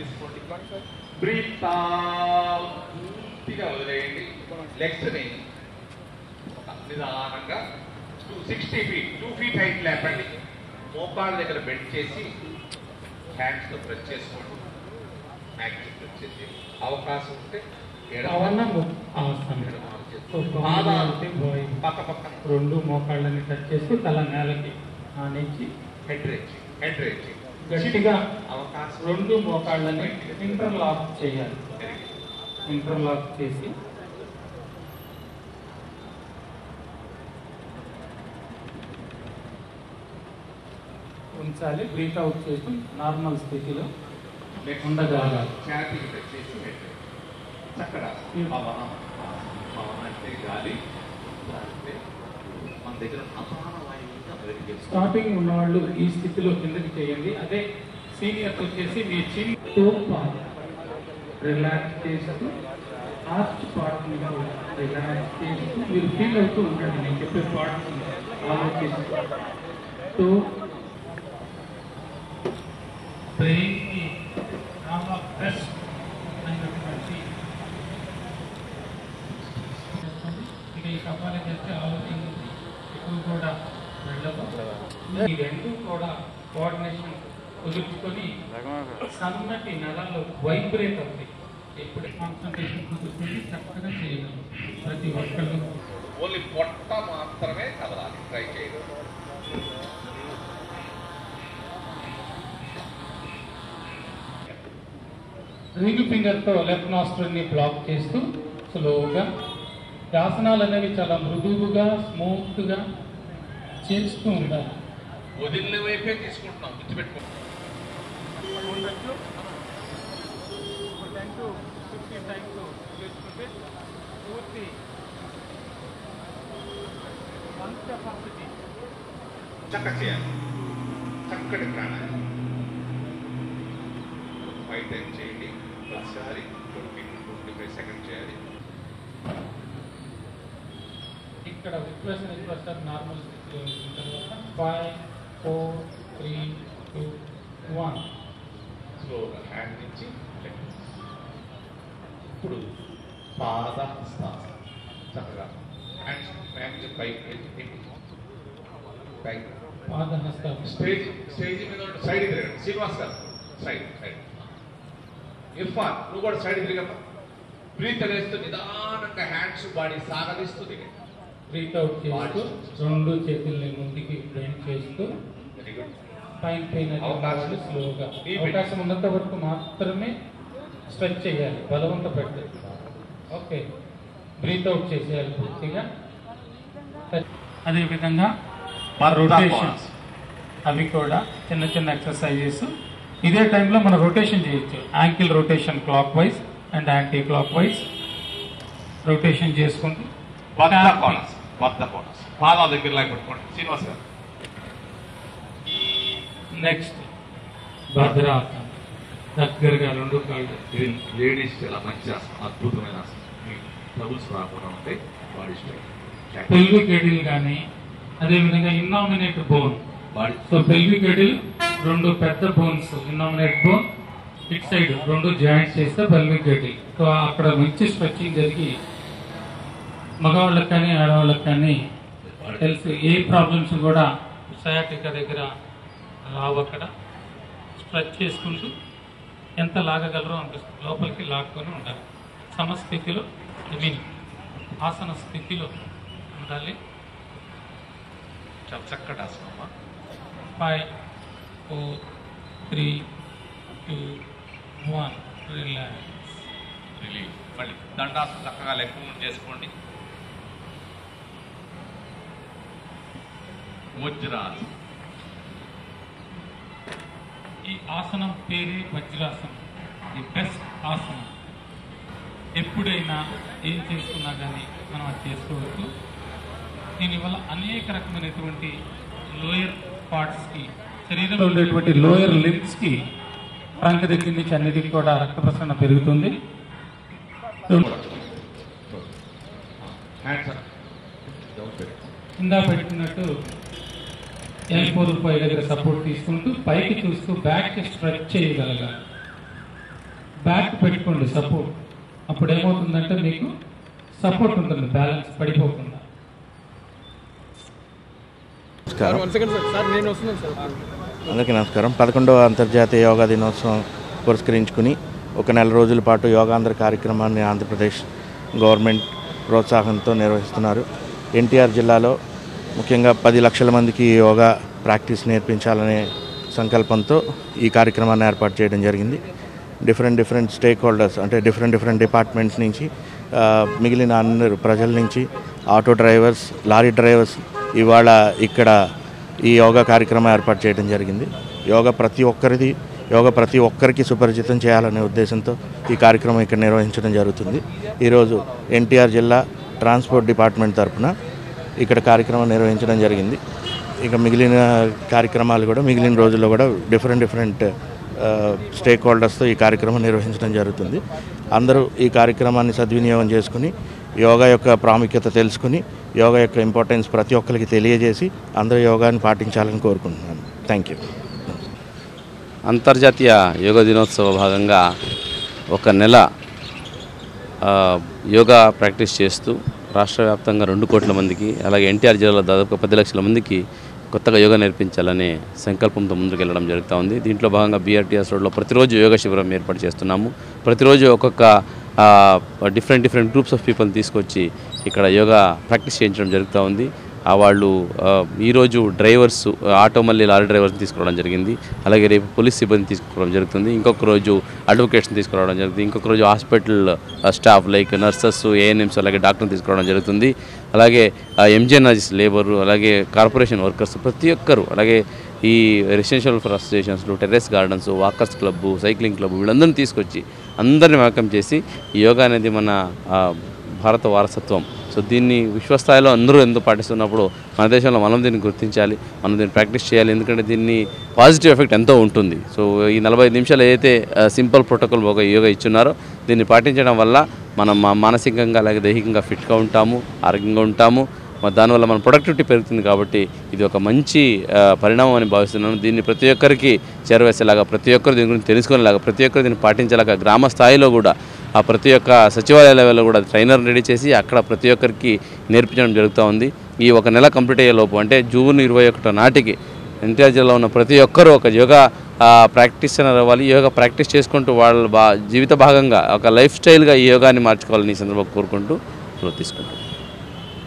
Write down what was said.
తీసుకోండి. బ్రీత్ పూర్తిగా వదిలేయండి. లెగ్స్ని నిదానంగా 60 feet 2 feet హైట్ లేపండి. మోకాళ్ళ దగ్గర బెండ్ చేసి హ్యాండ్స్తో ప్రెస్ చేసుకోండి. హ్యాండ్స్ ప్రెస్ చేసి అవకాశం ఉంటే పక్క పక్కన రెండు మోకాళ్ళని టచ్ చేసి తల నేలకి ఆనించి హెడ్ రేంజ్ గట్టిగా అవకాశం రెండు మోకాళ్ళని ఇంటర్లాక్ చేయాలి. ఇంటర్లాక్ చేసి ఉంచాలి. బ్రీత్ అవుట్ చేసి నార్మల్ స్థితిలో ఉండగలగాలి. ఛాతీకి టచ్ చేసి చక్కగా పవనం అంటే గాలి మన దగ్గర స్టార్టింగ్ ఉన్నవాళ్ళు ఈ స్థితిలో కిందకి చేయండి. అదే సీనియర్స్ వచ్చేసి మీ చిన్ రిలాక్స్ చేస్తూ లాస్ట్ పార్ట్ రిలాక్స్ చేస్తూ మీరు ఫీల్ అవుతూ ఉండండి. నేను చెప్పే పార్ట్స్ ఆలోచిస్తూ బ్రెయిన్కి చాలా బెస్ట్ అయినటువంటి ఇక ఈ కపాలి చేస్తే ఆలోచన ఎక్కువ కూడా వెళ్ళదు. ఈ రెండు కూడా కోఆర్డినేషన్ కుదుర్చుకొని సన్నటి నరాలు వైబ్రేట్ అవుతాయి. ఎప్పుడు కాన్సన్ట్రేషన్ కుదుర్చుకొని చక్కగా చేయగలం. ప్రతి ఒక్కళ్ళు ఓన్లీ పొట్ట మాత్రమే కదలాలి. ట్రై చేయడం. రింగ్ ఫింగర్తో లెఫ్ట్ నాస్ట్రిల్ని బ్లాక్ చేస్తూ స్లోగా ఆసనాలు అనేవి చాలా మృదువుగా స్మూత్గా చేస్తూ ఉండాలి. వదిలిన వైపే తీసుకుంటున్నాం. గుర్తుపెట్టుకోండి. 10 to 15 టైమ్స్ చేసుకుంటే పూర్తి కెపాసిటీ చక్కగా చేయాలి. చక్కటి ప్రాణాయామం 5 టైమ్స్ చేయండి. ప్రతిసారి 25 సెకండ్స్ చేయాలి. ఇక్కడ విశ్లేషణ ప్రసాద్ నార్మల్ స్థితిలో వచ్చిన తర్వాత 5 4 3 2 1 స్లోగా హ్యాండ్ నుంచి ఇప్పుడు పాద హస్తాసన. చక్కగా హ్యాండ్స్ పైకి పైకి పాదహస్త స్టేజ్ మీద సైడ్ తిరగండి. శ్రీనివాస్ గారు సైడ్ ఇర్ఫాన్ నువ్వు కూడా సైడ్ తిరగమ్మా. బ్రీత్ అనేస్తూ నిదానంగా హ్యాండ్స్ బాడీ సాగదీస్తూ దిగండి. బ్రీత్ అవుట్ చేస్తూ రెండు చేతుల్ని ముందుకి బెండ్ చేస్తూ పైన అవకాశం స్లోగా అవకాశం ఉన్నంత వరకు మాత్రమే స్ట్రెచ్ చేయాలి. బలవంత పెట్టాలి. ఓకే, బ్రీత్ అవుట్ చేసేయాలి పూర్తిగా. అదేవిధంగా రొటేషన్స్ అవి కూడా చిన్న చిన్న ఎక్సర్సైజెస్. ఇదే టైంలో మనం రొటేషన్ చేయొచ్చు. Ankle rotation clock wise and anti clock wise rotation చేసుకుంటూ పాదాల దగ్గర లాగా పెట్టుకోండి. శ్రీనివాస్ గారు నెక్స్ట్ భద్రాసనం. దగ్గరగా రెండు కాళ్ళు. లేడీస్ చాలా మంచి ఆసనం, అద్భుతమైన ఆసనం. ట్రబుల్స్ రాకుండా ఉంటాయి. Body strength. పెల్విక్ ఎడిల్ కానీ అదేవిధంగా ఇన్నామినేట్ బోన్. సో పెల్విక్ ఎడిల్ రెండు పెద్ద బోన్స్, ఇన్నామినేట్ బోన్ ఇట్ సైడ్ రెండు జాయింట్స్ చేస్తే పెల్విక్ ఎడిల్. సో అక్కడ మంచి స్ట్రెచ్చింగ్ జరిగి మగవాళ్ళకి కానీ ఆడవాళ్ళకి కానీ తెలుసు ఏ ప్రాబ్లమ్స్ కూడా సయాటికా దగ్గర రావు. అక్కడ స్ట్రెచ్ చేసుకుంటూ ఎంత లాగగలరో అనిపిస్తుంది. లోపలికి లాక్కొని ఉండాలి. సమస్థితిలో ఆసన స్థితిలో ఉండాలి. చాలా చక్కటి ఆసనం. 5 4 3 2 1 రిలాక్స్. రిలీఫ్. మళ్ళీ దండాసనం చక్కగా లెగ్ మూవ్ చేసుకోండి. వజ్రాసనం. ఈ ఆసనం పేరే వజ్రాసనం. ది బెస్ట్ ఆసనం. ఎప్పుడైనా ఏం చేసుకున్నా కానీ మనం అది చేసుకోవచ్చు. దీనివల్ల అనేక రకమైనటువంటి లోయర్ పార్ట్స్కి, శరీరంలో ఉండేటువంటి లోయర్ లిమ్స్కి, ట్రంక్ దగ్గర నుంచి అన్నిటికీ కూడా రక్త ప్రసరణ పెరుగుతుంది. ఇందా పెట్టినట్టు ఎల్4 దగ్గర సపోర్ట్ తీసుకుంటూ పైకి చూస్తూ బ్యాక్ స్ట్రెచ్ చేయగలగాలి. బ్యాక్ పెట్టుకోండి సపోర్ట్. అప్పుడు ఏమవుతుందంటే మీకు సపోర్ట్ ఉంటుంది, బ్యాలెన్స్ పడిపోకుండా. అందరికీ నమస్కారం. 11వ అంతర్జాతీయ యోగా దినోత్సవం పురస్కరించుకుని ఒక నెల రోజుల పాటు యోగాంధ్ర కార్యక్రమాన్ని ఆంధ్రప్రదేశ్ గవర్నమెంట్ ప్రోత్సాహంతో నిర్వహిస్తున్నారు. ఎన్టీఆర్ జిల్లాలో ముఖ్యంగా 10 లక్షల మందికి యోగా ప్రాక్టీస్ నేర్పించాలనే సంకల్పంతో ఈ కార్యక్రమాన్ని ఏర్పాటు చేయడం జరిగింది. డిఫరెంట్ స్టేక్ హోల్డర్స్ అంటే డిఫరెంట్ డిపార్ట్మెంట్స్ నుంచి మిగిలిన అందరూ ప్రజల నుంచి ఆటో డ్రైవర్స్, లారీ డ్రైవర్స్ ఇవాళ ఇక్కడ ఈ యోగా కార్యక్రమం ఏర్పాటు చేయడం జరిగింది. యోగా ప్రతి ఒక్కరికి సుపరిచితం చేయాలనే ఉద్దేశంతో ఈ కార్యక్రమం ఇక్కడ నిర్వహించడం జరుగుతుంది. ఈరోజు ఎన్టీఆర్ జిల్లా ట్రాన్స్పోర్ట్ డిపార్ట్మెంట్ తరఫున ఇక్కడ కార్యక్రమం నిర్వహించడం జరిగింది. ఇక మిగిలిన కార్యక్రమాలు కూడా మిగిలిన రోజుల్లో కూడా డిఫరెంట్ స్టేక్ హోల్డర్స్తో ఈ కార్యక్రమం నిర్వహించడం జరుగుతుంది. అందరూ ఈ కార్యక్రమాన్ని సద్వినియోగం చేసుకుని యోగా యొక్క ప్రాముఖ్యత తెలుసుకుని యోగా యొక్క ఇంపార్టెన్స్ ప్రతి ఒక్కరికి తెలియజేసి అందరూ యోగాని పాటించాలని కోరుకుంటున్నాను. Thank you. అంతర్జాతీయ యోగా దినోత్సవ భాగంగా ఒక నెల యోగా ప్రాక్టీస్ చేస్తూ రాష్ట్ర వ్యాప్తంగా 2 కోట్ల మందికి, అలాగే ఎన్టీఆర్ జిల్లాలో దాదాపు 10 లక్షల మందికి కొత్తగా యోగా నేర్పించాలనే సంకల్పంతో ముందుకు వెళ్ళడం జరుగుతూ ఉంది. దీంట్లో భాగంగా బీఆర్టీఎస్ రోడ్లో ప్రతిరోజు యోగా శిబిరం ఏర్పాటు చేస్తున్నాము. ప్రతిరోజు ఒక్కొక్క డిఫరెంట్ గ్రూప్స్ ఆఫ్ పీపుల్ని తీసుకొచ్చి ఇక్కడ యోగా ప్రాక్టీస్ చేయించడం జరుగుతూ ఉంది. వాళ్ళు ఈరోజు డ్రైవర్స్, ఆటో మళ్ళీ లారీ డ్రైవర్స్ని తీసుకురావడం జరిగింది. అలాగే రేపు పోలీస్ సిబ్బంది తీసుకురావడం జరుగుతుంది. ఇంకొక రోజు అడ్వకేట్స్ని తీసుకురావడం జరుగుతుంది. ఇంకొక రోజు hospital staff like nurses, ANMs, అలాగే డాక్టర్ని తీసుకురావడం జరుగుతుంది. అలాగే ఎంజీఎన్ఆర్జీస్ లేబరు, అలాగే కార్పొరేషన్ వర్కర్స్ ప్రతి ఒక్కరు, అలాగే ఈ రెసిడెన్షియల్ అసోసియేషన్స్లు, terrace gardens, walkers club, cycling club వీళ్ళందరినీ తీసుకొచ్చి అందరినీ మమేకం చేసి ఈ యోగా అనేది మన భారత వారసత్వం. సో దీన్ని విశ్వస్థాయిలో అందరూ ఎందుకు పాటిస్తున్నప్పుడు మన దేశంలో మనం దీన్ని గుర్తించాలి, మనం దీన్ని ప్రాక్టీస్ చేయాలి. ఎందుకంటే దీన్ని పాజిటివ్ ఎఫెక్ట్ ఎంతో ఉంటుంది. సో ఈ 45 నిమిషాలు ఏదైతే సింపుల్ ప్రోటోకాల్ యోగా ఇచ్చున్నారో దీన్ని పాటించడం వల్ల మనం మానసికంగా అలాగే దైహికంగా ఫిట్గా ఉంటాము, ఆరోగ్యంగా ఉంటాము. దానివల్ల మన ప్రొడక్టివిటీ పెరుగుతుంది. కాబట్టి ఇది ఒక మంచి పరిణామం అని భావిస్తున్నాను. దీన్ని ప్రతి ఒక్కరికి చేరవేసేలాగా, ప్రతి ఒక్కరు దీని గురించి తెలుసుకునేలాగా, ప్రతి ఒక్కరు దీన్ని పాటించేలాగా గ్రామ స్థాయిలో కూడా ప్రతి ఒక్క సచివాలయ లెవెల్లో కూడా ట్రైనర్ రెడీ చేసి అక్కడ ప్రతి ఒక్కరికి నేర్పించడం జరుగుతూ ఉంది. ఈ ఒక నెల కంప్లీట్ అయ్యే లోపు అంటే జూన్ 21 నాటికి ఎన్టీఆర్ జిల్లాలో ఉన్న ప్రతి ఒక్కరూ ఒక యోగా ప్రాక్టీషనర్ అవ్వాలి. యోగా ప్రాక్టీస్ చేసుకుంటూ వాళ్ళ జీవిత భాగంగా ఒక లైఫ్ స్టైల్గా ఈ యోగాని మార్చుకోవాలని ఈ సందర్భంగా కోరుకుంటూ తీసుకుంటాం.